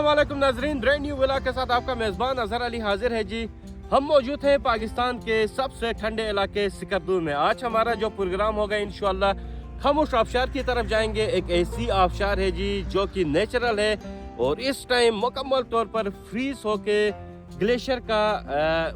अस्सलामुअलैकुम नाजरीन, brand new vlog के साथ आपका मेज़बान अजहर अली हाजिर है जी। हम मौजूद हैं पाकिस्तान के सबसे ठंडे इलाके सिकरदू में। आज हमारा जो प्रोग्राम होगा इंशाअल्लाह खामोश आबशार की तरफ जाएंगे। एक ऐसी आबशार है जी जो कि नेचुरल है और इस टाइम मुकम्मल तौर पर फ्रीज होके ग्लेशियर का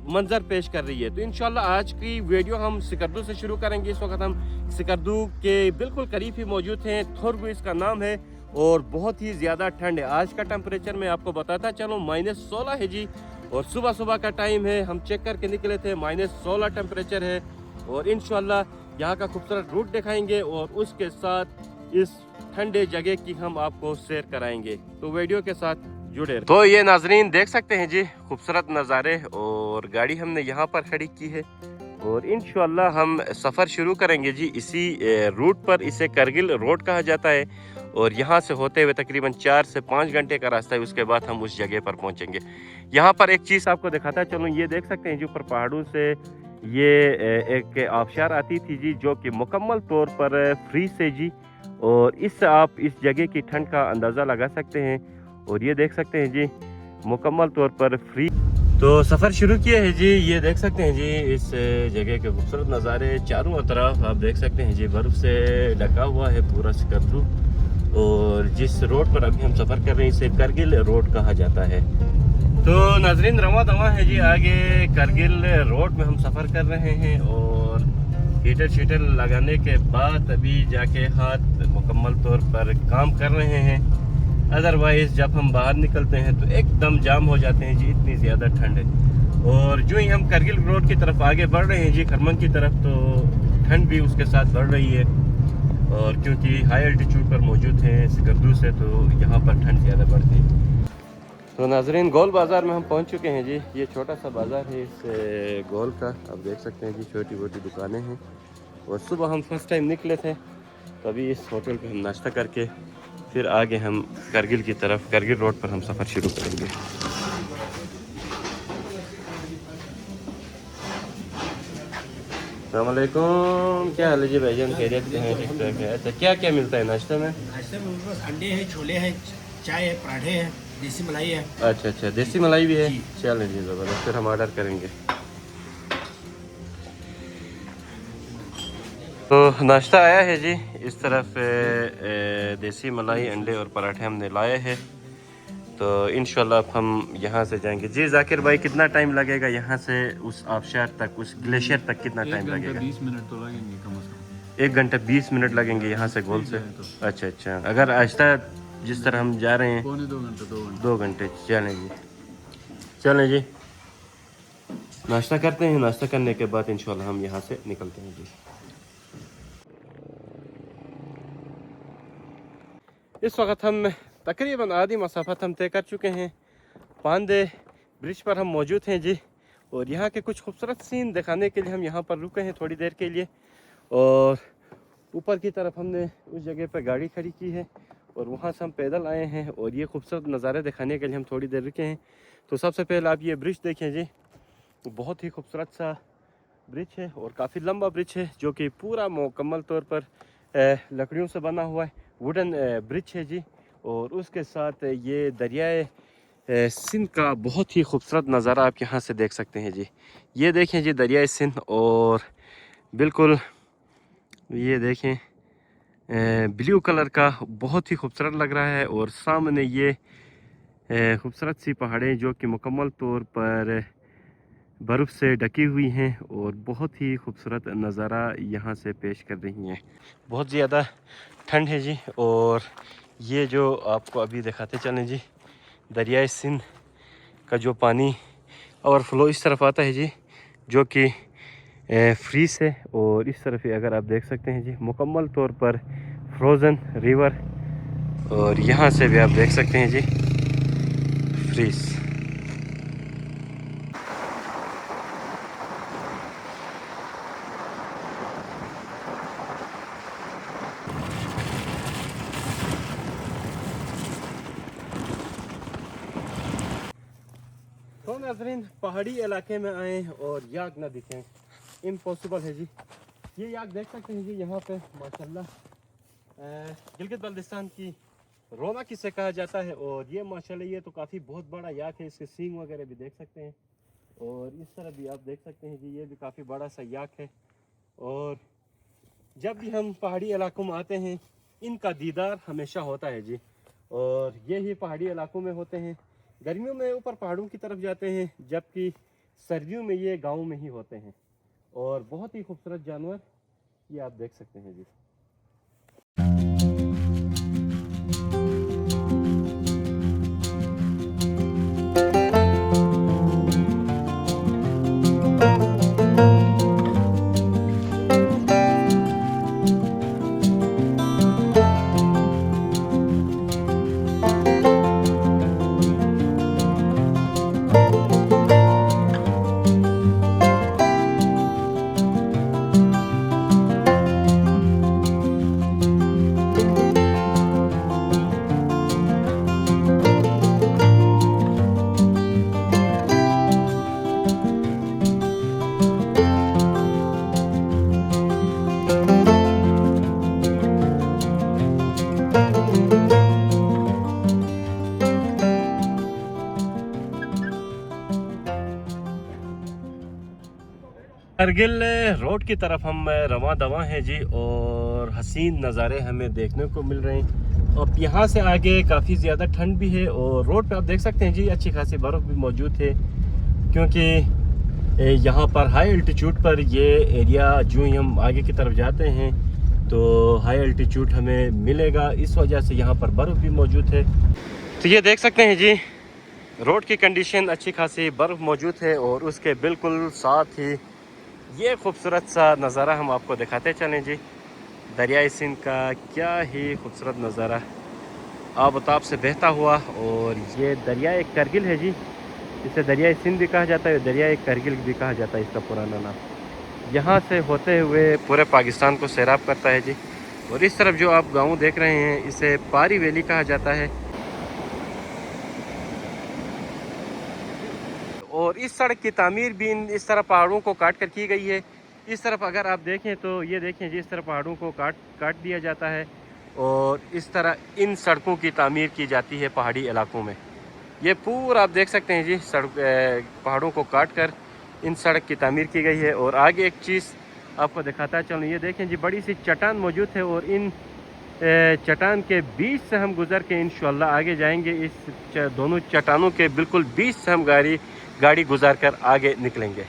मंजर पेश कर रही है। तो इंशाल्लाह आज की वीडियो हम सिकरदू से शुरू करेंगे। इस वक्त हम सिकरदू के बिल्कुल करीब ही मौजूद हैं। थोरगु इसका नाम है और बहुत ही ज़्यादा ठंड है। आज का टेम्परेचर मैं आपको बताता चलूँ -16 है जी। और सुबह सुबह का टाइम है, हम चेक करके निकले थे, -16 टेम्परेचर है। और इंशाल्लाह यहाँ का खूबसूरत रूट दिखाएंगे और उसके साथ इस ठंडे जगह की हम आपको सैर कराएंगे। तो वीडियो के साथ जुड़े रहे। तो ये नाजरीन देख सकते हैं जी खूबसूरत नज़ारे, और गाड़ी हमने यहाँ पर खड़ी की है और इंशाल्लाह हम सफ़र शुरू करेंगे जी इसी रूट पर। इसे करगिल रोड कहा जाता है और यहाँ से होते हुए तकरीबन 4 से 5 घंटे का रास्ता है। उसके बाद हम उस जगह पर पहुँचेंगे। यहाँ पर एक चीज़ आपको दिखाता चलूँ, ये देख सकते हैं जी ऊपर पहाड़ों से ये एक आबशार आती थी जी जो कि मुकम्मल तौर पर फ्री से जी, और इससे आप इस जगह की ठंड का अंदाज़ा लगा सकते हैं। और ये देख सकते हैं जी मुकम्मल तौर पर फ्री। तो सफ़र शुरू किया है जी। ये देख सकते हैं जी इस जगह के खूबसूरत नज़ारे, चारों तरफ आप देख सकते हैं जी बर्फ़ से ढका हुआ है पूरा सिकरदू। और जिस रोड पर अभी हम सफ़र कर रहे हैं इसे करगिल रोड कहा जाता है। तो नाजरीन रवा दवा है जी, आगे करगिल रोड में हम सफ़र कर रहे हैं और हीटर शीटर लगाने के बाद अभी जाके हाथ मुकम्मल तौर पर काम कर रहे हैं। अदरवाइज़ जब हम बाहर निकलते हैं तो एकदम जाम हो जाते हैं जी, इतनी ज़्यादा ठंड है। और जो ही हम करगिल रोड की तरफ आगे बढ़ रहे हैं जी खरमन की तरफ, तो ठंड भी उसके साथ बढ़ रही है। और क्योंकि हाई एल्टीट्यूड पर मौजूद हैं सिकरदू से, तो यहाँ पर ठंड ज़्यादा बढ़ती है। तो नाजरीन गोल बाज़ार में हम पहुँच चुके हैं जी। ये छोटा सा बाज़ार है इस गोल का, आप देख सकते हैं जी छोटी मोटी दुकानें हैं। और सुबह हम फर्स्ट टाइम निकले थे, तो अभी इस होटल पे हम नाश्ता करके फिर आगे हम करगिल की तरफ, करगिल रोड पर हम सफ़र शुरू करेंगे। अस्सलामुअलैकुम, क्या हाल है जी भाईजान? खैरियत से हैं? ठीक ठाक है। अच्छा क्या क्या मिलता है नाश्ते में? नाश्ते में बस अंडे हैं, छोले हैं, चाय है, पराठे हैं, देसी मलाई है। अच्छा अच्छा, देसी मलाई भी है। चलें जी ज़बरदस्त, फिर हम ऑर्डर करेंगे। तो नाश्ता आया है जी इस तरफ, देसी मलाई, अंडे और पराठे हमने लाए हैं। तो इंशाल्लाह अब हम यहाँ से जाएंगे जी। जाकिर भाई कितना टाइम लगेगा यहाँ से उस आबशार तक, उस ग्लेशियर तक कितना टाइम लगेगा? 20 मिनट तो लगेंगे कम से कम। 1 घंटा 20 मिनट लगेंगे यहाँ से गोल से। अच्छा अच्छा, अगर आहिस्ता जिस तरह हम जा रहे हैं 2 घंटे 2 घंटे। चलें जी, चलें जी नाश्ता करते हैं। नाश्ता करने के बाद इंशाल्लाह हम यहाँ से निकलते हैं जी। इस वक्त हम तकरीबन आधी मसाफत हम तय कर चुके हैं। पांदे ब्रिज पर हम मौजूद हैं जी। और यहाँ के कुछ खूबसूरत सीन दिखाने के लिए हम यहाँ पर रुके हैं थोड़ी देर के लिए। और ऊपर की तरफ हमने उस जगह पर गाड़ी खड़ी की है और वहाँ से हम पैदल आए हैं और ये खूबसूरत नज़ारे दिखाने के लिए हम थोड़ी देर रुके हैं। तो सबसे पहले आप ये ब्रिज देखें जी, बहुत ही खूबसूरत सा ब्रिज है और काफ़ी लंबा ब्रिज है जो कि पूरा मुकम्मल तौर पर लकड़ियों से बना हुआ है, वुडन ब्रिज है जी। और उसके साथ ये दरियाए सिंध का बहुत ही खूबसूरत नज़ारा आप यहाँ से देख सकते हैं जी। ये देखें जी दरियाए सिंध, और बिल्कुल ये देखें ब्लू कलर का बहुत ही खूबसूरत लग रहा है। और सामने ये खूबसूरत सी पहाड़ें जो कि मुकम्मल तौर पर बर्फ़ से ढकी हुई हैं और बहुत ही खूबसूरत नज़ारा यहाँ से पेश कर रही हैं। बहुत ज़्यादा ठंड है जी। और ये जो आपको अभी दिखाते चलें जी, दरियाए सिंध का जो पानी ओवरफ्लो इस तरफ आता है जी जो कि फ्रीज है। और इस तरफ अगर आप देख सकते हैं जी मुकम्मल तौर पर फ्रोज़न रिवर, और यहाँ से भी आप देख सकते हैं जी फ्रीज। तो नाज़रीन पहाड़ी इलाके में आए और याक ना दिखें इम्पॉसिबल है जी। ये याक देख सकते हैं जी यहाँ पे माशाल्लाह गिलगित बल्तिस्तान की रोमा किसे कहा जाता है। और ये माशाल्लाह ये तो काफ़ी बहुत बड़ा याक है, इसके सींग वगैरह भी देख सकते हैं। और इस तरह भी आप देख सकते हैं जी, ये भी काफ़ी बड़ा सा याक है। और जब भी हम पहाड़ी इलाकों में आते हैं इनका दीदार हमेशा होता है जी। और ये ही पहाड़ी इलाकों में होते हैं, गर्मियों में ऊपर पहाड़ों की तरफ जाते हैं, जबकि सर्दियों में ये गाँव में ही होते हैं। और बहुत ही खूबसूरत जानवर ये आप देख सकते हैं जी। करगिल रोड की तरफ हम रवां दवा हैं जी। और हसीन नज़ारे हमें देखने को मिल रहे हैं। अब यहाँ से आगे काफ़ी ज़्यादा ठंड भी है और रोड पे आप देख सकते हैं जी अच्छी खासी बर्फ़ भी मौजूद है, क्योंकि यहाँ पर हाई एल्टीट्यूड पर ये एरिया जो ही हम आगे की तरफ जाते हैं तो हाई एल्टीट्यूड हमें मिलेगा, इस वजह से यहाँ पर बर्फ़ भी मौजूद है। तो ये देख सकते हैं जी रोड की कंडीशन अच्छी खासी बर्फ़ मौजूद है। और उसके बिल्कुल साथ ही ये खूबसूरत सा नज़ारा हम आपको दिखाते चलें जी। दरियाई सिंध का क्या ही खूबसूरत नज़ारा आबताब से बहता हुआ। और ये दरियाई करगिल है जी, इसे दरियाई सिंध भी कहा जाता है, दरियाई करगिल भी कहा जाता है इसका पुराना नाम। यहाँ से होते हुए पूरे पाकिस्तान को सैराब करता है जी। और इस तरफ जो आप गाँव देख रहे हैं इसे पारी वैली कहा जाता है। और इस सड़क की तामीर भी इस तरह पहाड़ों को काट कर की गई है। इस तरफ अगर आप देखें तो ये देखें जी, इस तरह पहाड़ों को काट दिया जाता है और इस तरह इन सड़कों की तामीर की जाती है पहाड़ी इलाकों में। ये पूरा आप देख सकते हैं जी सड़क पहाड़ों को काट कर इन सड़क की तामीर की गई है। और आगे एक चीज़ आपको दिखाता चलूँ, ये देखें जी बड़ी सी चट्टान मौजूद है और इन चट्टान के बीच से हम गुज़र के इंशाअल्लाह आगे जाएंगे। इस दोनों चट्टानों के बिल्कुल बीच से हम गाड़ी गुजार कर आगे निकलेंगे।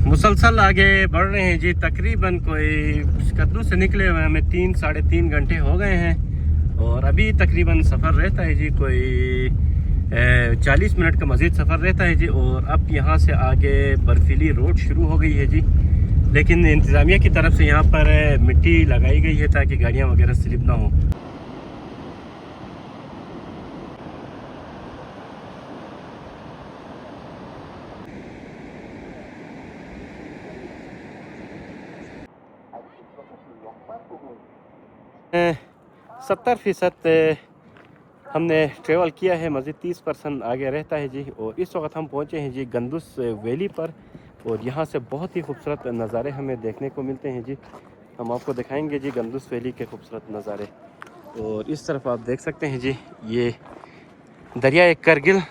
मुसलसल आगे बढ़ रहे हैं जी। तकरीबन कोई कद्दू से निकले हुए हमें 3-3.5 घंटे हो गए हैं। और अभी तकरीबन सफ़र रहता है जी कोई 40 मिनट का मज़ीद सफ़र रहता है जी। और अब यहाँ से आगे बर्फीली रोड शुरू हो गई है जी, लेकिन इंतज़ामिया की तरफ से यहाँ पर मिट्टी लगाई गई है ताकि गाड़ियाँ वगैरह स्लिप ना हो। 70% हमने ट्रेवल किया है, मज़ीद 30% आगे रहता है जी। और इस वक्त हम पहुँचे हैं जी गंदुस वैली पर। और यहाँ से बहुत ही खूबसूरत नज़ारे हमें देखने को मिलते हैं जी। हम आपको दिखाएंगे जी गंदुस वैली के खूबसूरत नज़ारे। और इस तरफ आप देख सकते हैं जी ये दरिया करगिल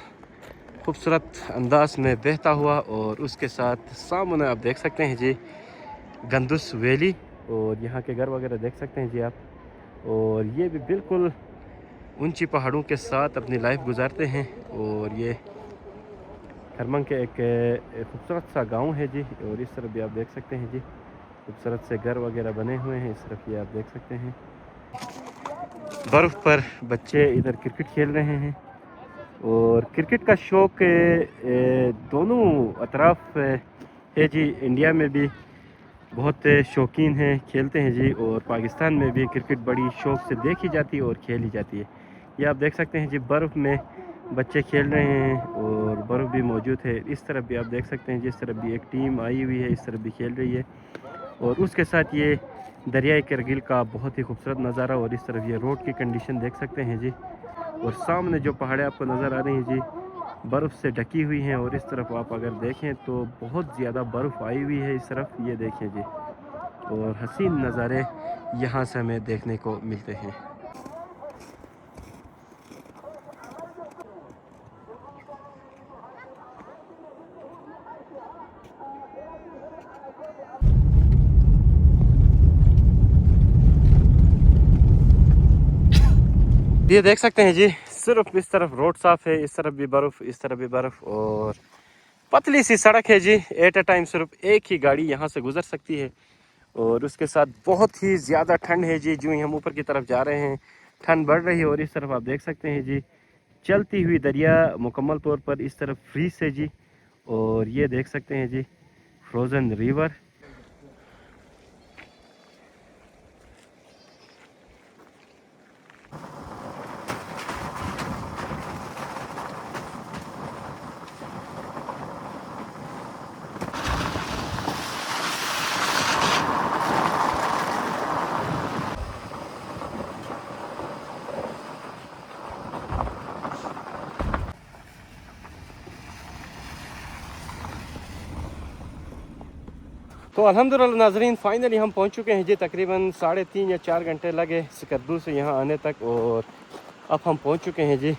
खूबसूरत अंदाज में बहता हुआ। और उसके साथ सामने आप देख सकते हैं जी गंदुस वैली। और यहाँ के घर वगैरह देख सकते हैं जी आप। और ये भी बिल्कुल ऊंची पहाड़ों के साथ अपनी लाइफ गुजारते हैं। और ये खरमंग के एक खूबसूरत सा गांव है जी। और इस तरफ भी आप देख सकते हैं जी खूबसूरत से घर वगैरह बने हुए हैं। इस तरफ ये आप देख सकते हैं बर्फ़ पर बच्चे इधर क्रिकेट खेल रहे हैं। और क्रिकेट का शौक़ दोनों अतराफ़ है जी। इंडिया में भी बहुत शौकीन हैं, खेलते हैं जी। और पाकिस्तान में भी क्रिकेट बड़ी शौक़ से देखी जाती है और खेली जाती है। ये आप देख सकते हैं जी बर्फ़ में बच्चे खेल रहे हैं और बर्फ़ भी मौजूद है। इस तरफ भी आप देख सकते हैं, जिस तरफ भी एक टीम आई हुई है इस तरफ भी खेल रही है। और उसके साथ ये दरियाई करगिल का बहुत ही खूबसूरत नज़ारा, और इस तरफ ये रोड की कंडीशन देख सकते हैं जी। और सामने जो पहाड़ें आपको नज़र आ रही हैं जी, बर्फ़ से ढकी हुई हैं। और इस तरफ आप अगर देखें तो बहुत ज़्यादा बर्फ़ आई हुई है इस तरफ, ये देखें जी। और हसीन नज़ारे यहाँ से हमें देखने को मिलते हैं। ये देख सकते हैं जी, सिर्फ इस तरफ रोड साफ है, इस तरफ भी बर्फ़, इस तरफ भी बर्फ़, और पतली सी सड़क है जी। एट अ टाइम सिर्फ एक ही गाड़ी यहाँ से गुजर सकती है। और उसके साथ बहुत ही ज़्यादा ठंड है जी। जो ही हम ऊपर की तरफ जा रहे हैं ठंड बढ़ रही है। और इस तरफ आप देख सकते हैं जी, चलती हुई दरिया मुकम्मल तौर पर इस तरफ फ्रीज है जी। और ये देख सकते हैं जी, फ्रोज़न रिवर। तो अल्हम्दुलिल्लाह नाज़रीन, फ़ाइनली हम पहुंच चुके हैं जी। तकरीबन 3.5 या 4 घंटे लगे सिकरदू से यहाँ आने तक। और अब हम पहुंच चुके हैं जी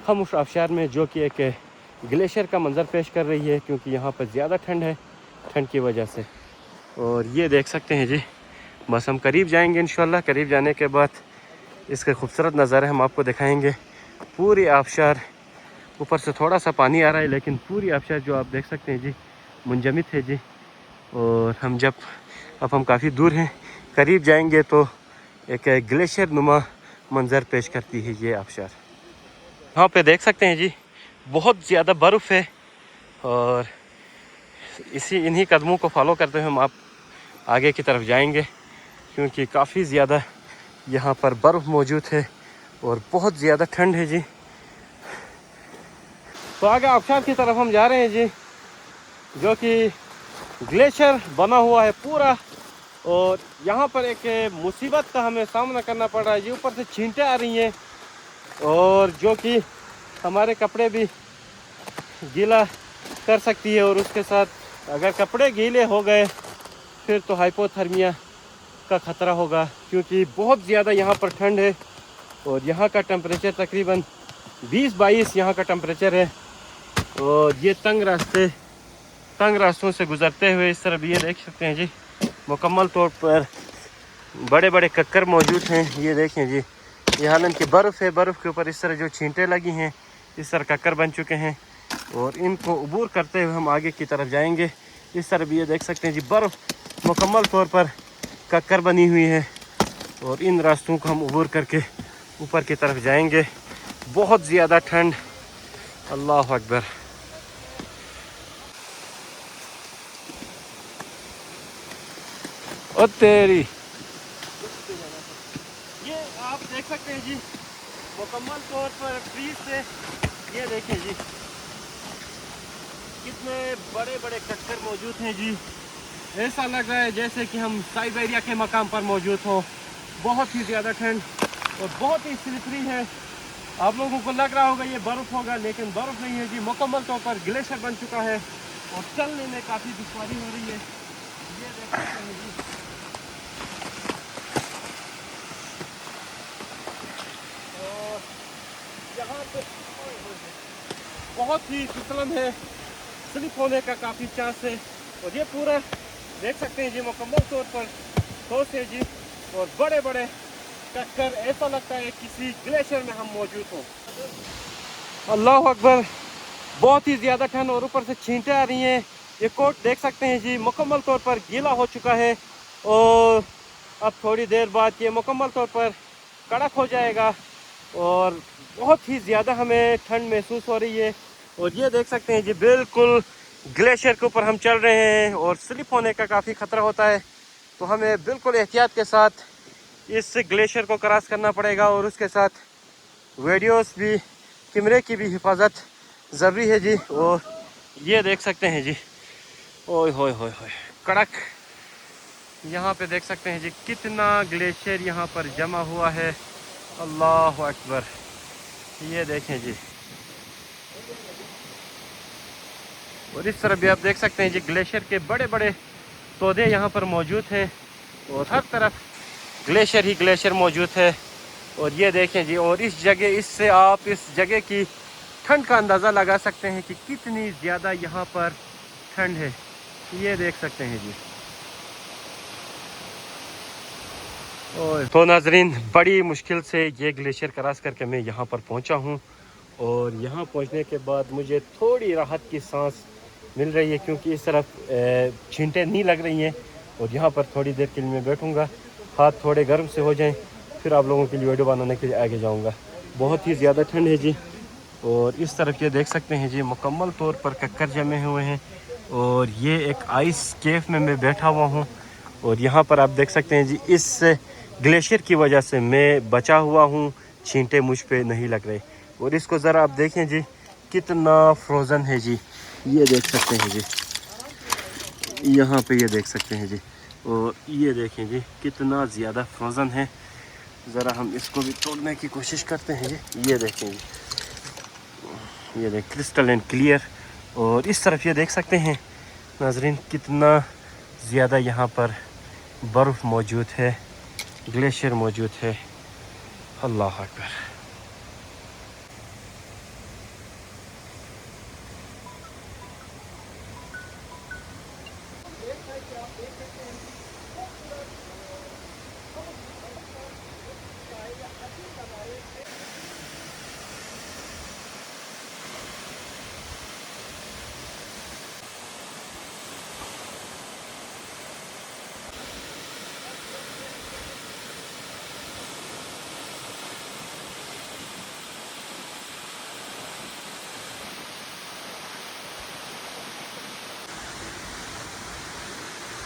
खामोश आबशार में, जो कि एक ग्लेशियर का मंज़र पेश कर रही है, क्योंकि यहाँ पर ज़्यादा ठंड है, ठंड की वजह से। और ये देख सकते हैं जी, बस हम करीब जाएंगे इंशाल्लाह। करीब जाने के बाद इसके खूबसूरत नज़ारे हम आपको दिखाएंगे। पूरी आबशार, ऊपर से थोड़ा सा पानी आ रहा है, लेकिन पूरी आबशार जो आप देख सकते हैं जी, मुंजमद है जी। और अब हम काफ़ी दूर हैं, करीब जाएंगे तो एक ग्लेशियर नुमा मंज़र पेश करती है ये आबशार। यहाँ पे देख सकते हैं जी, बहुत ज़्यादा बर्फ़ है। और इन्हीं कदमों को फॉलो करते हुए हम आप आगे की तरफ जाएंगे, क्योंकि काफ़ी ज़्यादा यहाँ पर बर्फ़ मौजूद है और बहुत ज़्यादा ठंड है जी। तो आगे आबशार की तरफ हम जा रहे हैं जी, जो कि ग्लेशियर बना हुआ है पूरा। और यहाँ पर एक मुसीबत का हमें सामना करना पड़ रहा है जी। ऊपर से छींटें आ रही हैं, और जो कि हमारे कपड़े भी गीला कर सकती है। और उसके साथ अगर कपड़े गीले हो गए फिर तो हाइपोथर्मिया का ख़तरा होगा, क्योंकि बहुत ज़्यादा यहाँ पर ठंड है। और यहाँ का टेम्परेचर तकरीबन 20-22 यहाँ का टेम्परेचर है। और ये तंग रास्तों से गुज़रते हुए इस तरफ ये देख सकते हैं जी, मुकम्मल तौर पर बड़े बड़े कक्कर मौजूद हैं। ये देखें जी, ये हालांकि बर्फ़ है, बर्फ़ के ऊपर इस तरह जो छींटें लगी हैं, इस तरह कक्कर बन चुके हैं। और इनको अबूर करते हुए हम आगे की तरफ जाएंगे। इस तरह भी ये देख सकते हैं जी, बर्फ़ मुकम्मल तौर पर कक्कर बनी हुई है। और इन रास्तों को हम अबूर करके ऊपर की तरफ जाएंगे। बहुत ज़्यादा ठंड, अल्लाह अकबर। और तेरी ये आप देख सकते हैं जी, मुकम्मल तौर पर फ्रीज से ये देखें जी, कितने बड़े बड़े कक्कर मौजूद हैं जी। ऐसा लग रहा है जैसे कि हम साइबेरिया के मकाम पर मौजूद हो। बहुत ही ज़्यादा ठंड और बहुत ही स्लिपरी है। आप लोगों को लग रहा होगा ये बर्फ़ होगा, लेकिन बर्फ़ नहीं है जी, मुकम्मल तौर पर ग्लेशियर बन चुका है और चलने में काफ़ी दुश्वारी हो रही है। ये देख सकते हैं जी, यहाँ पे बहुत ही फिसलन है, स्लिप होने का काफ़ी चांस है। और ये पूरा देख सकते हैं जी, मुकम्मल तौर पर ठोस है जी। और बड़े बड़े कक्कर, ऐसा लगता है किसी ग्लेशियर में हम मौजूद हों। अल्लाह अकबर, बहुत ही ज़्यादा ठंड और ऊपर से छींटें आ रही हैं। ये कोट देख सकते हैं जी, मुकम्मल तौर पर गीला हो चुका है। और अब थोड़ी देर बाद ये मुकम्मल तौर पर कड़क हो जाएगा। और बहुत ही ज़्यादा हमें ठंड महसूस हो रही है। और ये देख सकते हैं जी, बिल्कुल ग्लेशियर के ऊपर हम चल रहे हैं और स्लिप होने का काफ़ी ख़तरा होता है। तो हमें बिल्कुल एहतियात के साथ इस ग्लेशियर को क्रॉस करना पड़ेगा। और उसके साथ वीडियोस भी कैमरे की भी हिफाजत ज़रूरी है जी। और ये देख सकते हैं जी, ओए होए होए होए कड़क। यहाँ पे देख सकते हैं जी कितना ग्लेशियर यहाँ पर जमा हुआ है। अल्लाह अकबर, ये देखें जी। और इस तरफ भी आप देख सकते हैं जी ग्लेशियर के बड़े बड़े पौधे यहाँ पर मौजूद हैं और हर तरफ ग्लेशियर ही ग्लेशियर मौजूद है। और ये देखें जी, और इस जगह, इससे आप इस जगह की ठंड का अंदाज़ा लगा सकते हैं कि कितनी ज़्यादा यहाँ पर ठंड है। ये देख सकते हैं जी। और तो नाजरीन, बड़ी मुश्किल से ये ग्लेशियर क्रॉस करके मैं यहाँ पर पहुँचा हूँ। और यहाँ पहुँचने के बाद मुझे थोड़ी राहत की सांस मिल रही है, क्योंकि इस तरफ छींटें नहीं लग रही हैं। और यहाँ पर थोड़ी देर के लिए मैं बैठूँगा, हाथ थोड़े गर्म से हो जाएं, फिर आप लोगों के लिए वीडियो बनाने के लिए आगे जाऊँगा। बहुत ही ज़्यादा ठंड है जी। और इस तरफ ये देख सकते हैं जी मुकम्मल तौर पर कक्कर जमे हुए हैं। और ये एक आइस केफ में मैं बैठा हुआ हूँ। और यहाँ पर आप देख सकते हैं जी, इस ग्लेशियर की वजह से मैं बचा हुआ हूँ, छींटे मुझ पे नहीं लग रहे। और इसको ज़रा आप देखें जी कितना फ्रोज़न है जी, ये देख सकते हैं जी, यहाँ पे ये देख सकते हैं जी। और ये देखें जी कितना ज़्यादा फ्रोज़न है। ज़रा हम इसको भी तोड़ने की कोशिश करते हैं जी। ये देखें जी, ये देख क्रिस्टल एंड क्लियर। और इस तरफ ये देख सकते हैं नाजरीन कितना ज़्यादा यहाँ पर बर्फ़ मौजूद है, ग्लेशियर मौजूद है। अल्लाह अकबर।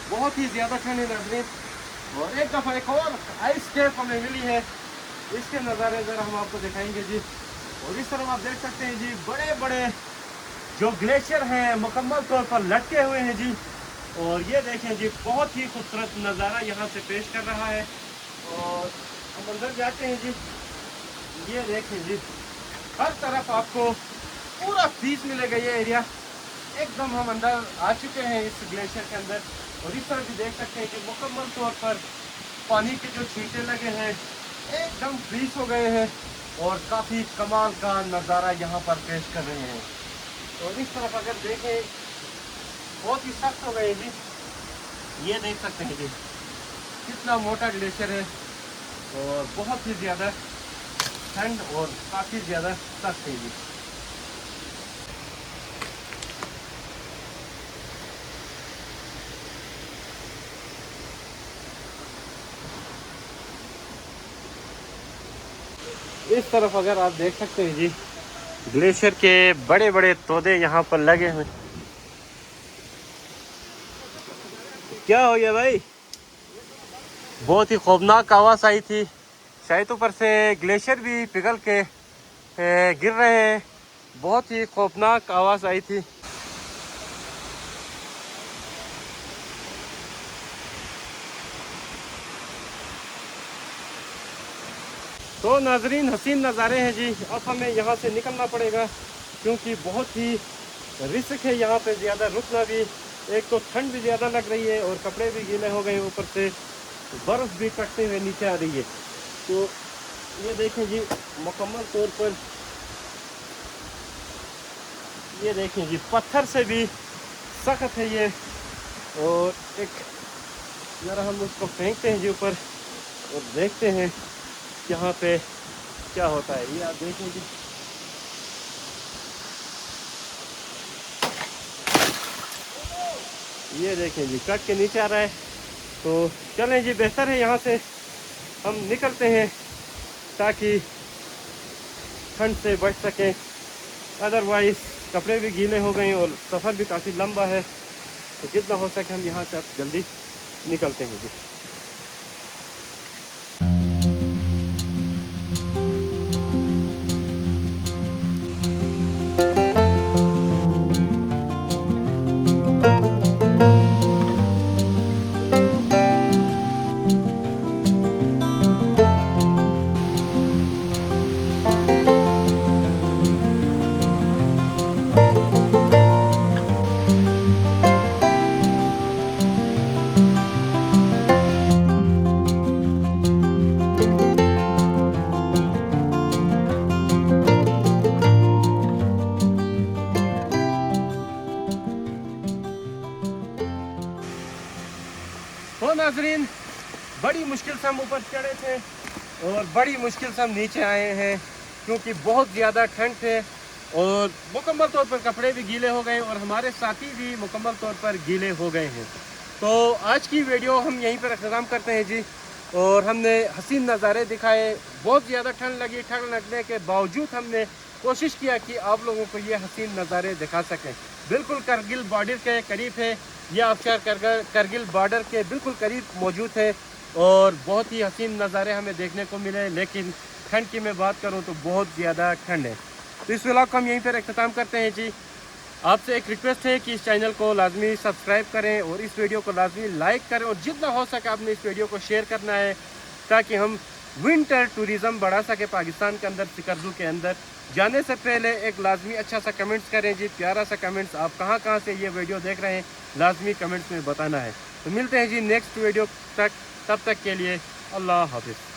बहुत ही ज़्यादा ठंड है नाज़रीन। और एक दफ़ा एक और आइस केफ हमें मिली है, इसके नज़ारे ज़रा हम आपको दिखाएंगे जी। और इस तरफ आप देख सकते हैं जी बड़े बड़े जो ग्लेशियर हैं मुकम्मल तौर पर लटके हुए हैं जी। और ये देखें जी बहुत ही खूबसूरत नज़ारा यहाँ से पेश कर रहा है। और हम अंदर जाते हैं जी, ये देखें जी हर तरफ आपको पूरा पीस मिलेगा ये एरिया। एकदम हम अंदर आ चुके हैं इस ग्लेशियर के अंदर। और इस तरह भी देख सकते हैं कि मुकम्मल तौर पर पानी के जो छींटे लगे हैं एकदम फ्रीज हो गए हैं और काफ़ी कमाल का नज़ारा यहाँ पर पेश कर रहे हैं। और इस तरफ अगर देखें बहुत ही सख्त हो गए जी, ये देख सकते हैं जी कितना मोटा ग्लेशियर है और बहुत ही ज़्यादा ठंड और काफ़ी ज़्यादा सख्त है जी। इस तरफ अगर आप देख सकते हैं जी ग्लेशियर के बड़े बड़े तोदे यहाँ पर लगे हुए। क्या हो गया भाई? बहुत ही खौफनाक आवाज़ आई थी, शायद ऊपर से ग्लेशियर भी पिघल के गिर रहे हैं। बहुत ही खौफनाक आवाज़ आई थी। तो नाजरीन हसीन नज़ारे हैं जी। अब हमें यहाँ से निकलना पड़ेगा क्योंकि बहुत ही रिस्क है यहाँ पे ज़्यादा रुकना भी। एक तो ठंड भी ज़्यादा लग रही है और कपड़े भी गीले हो गए, ऊपर से बर्फ़ भी कटते हुए नीचे आ रही है। तो ये देखें जी मुकम्मल तौर पर, ये देखें जी पत्थर से भी सख्त है ये। और एक ज़रा हम उसको फेंकते हैं जी ऊपर और देखते हैं यहाँ पे क्या होता है। ये आप देखें जी ये देखें जी कट के नीचे आ रहा है। तो चलें जी, बेहतर है यहाँ से हम निकलते हैं ताकि ठंड से बच सकें। अदरवाइज़ कपड़े भी गीले हो गए और सफ़र भी काफ़ी लंबा है, तो जितना हो सके हम यहाँ से अब जल्दी निकलते हैं जी। नाजरीन, बड़ी मुश्किल से हम ऊपर चढ़े थे और बड़ी मुश्किल से हम नीचे आए हैं क्योंकि बहुत ज़्यादा ठंड है और मुकम्मल तौर पर कपड़े भी गीले हो गए और हमारे साथी भी मुकम्मल तौर पर गीले हो गए हैं। तो आज की वीडियो हम यहीं पर अख्ताम करते हैं जी। और हमने हसीन नज़ारे दिखाए, बहुत ज़्यादा ठंड लगी, ठंड लगने के बावजूद हमने कोशिश किया कि आप लोगों को ये हसीन नज़ारे दिखा सकें। बिल्कुल करगिल बॉर्डर के करीब है, ये आबशार करगिल बॉर्डर के बिल्कुल करीब मौजूद है और बहुत ही हसीन नज़ारे हमें देखने को मिले। लेकिन ठंड की मैं बात करूं तो बहुत ज़्यादा ठंड है। तो इस व्लॉग को हम यहीं पर अख्ताम करते हैं जी। आपसे एक रिक्वेस्ट है कि इस चैनल को लाजमी सब्सक्राइब करें और इस वीडियो को लाजमी लाइक करें और जितना हो सके आपने इस वीडियो को शेयर करना है ताकि हम विंटर टूरिज़म बढ़ा सके पाकिस्तान के अंदर, सिकरदू के अंदर। जाने से पहले एक लाजमी अच्छा सा कमेंट्स करें जी, प्यारा सा कमेंट्स। आप कहाँ से ये वीडियो देख रहे हैं लाजमी कमेंट्स में बताना है। तो मिलते हैं जी नेक्स्ट वीडियो तक, तब तक के लिए अल्लाह हाफिज़।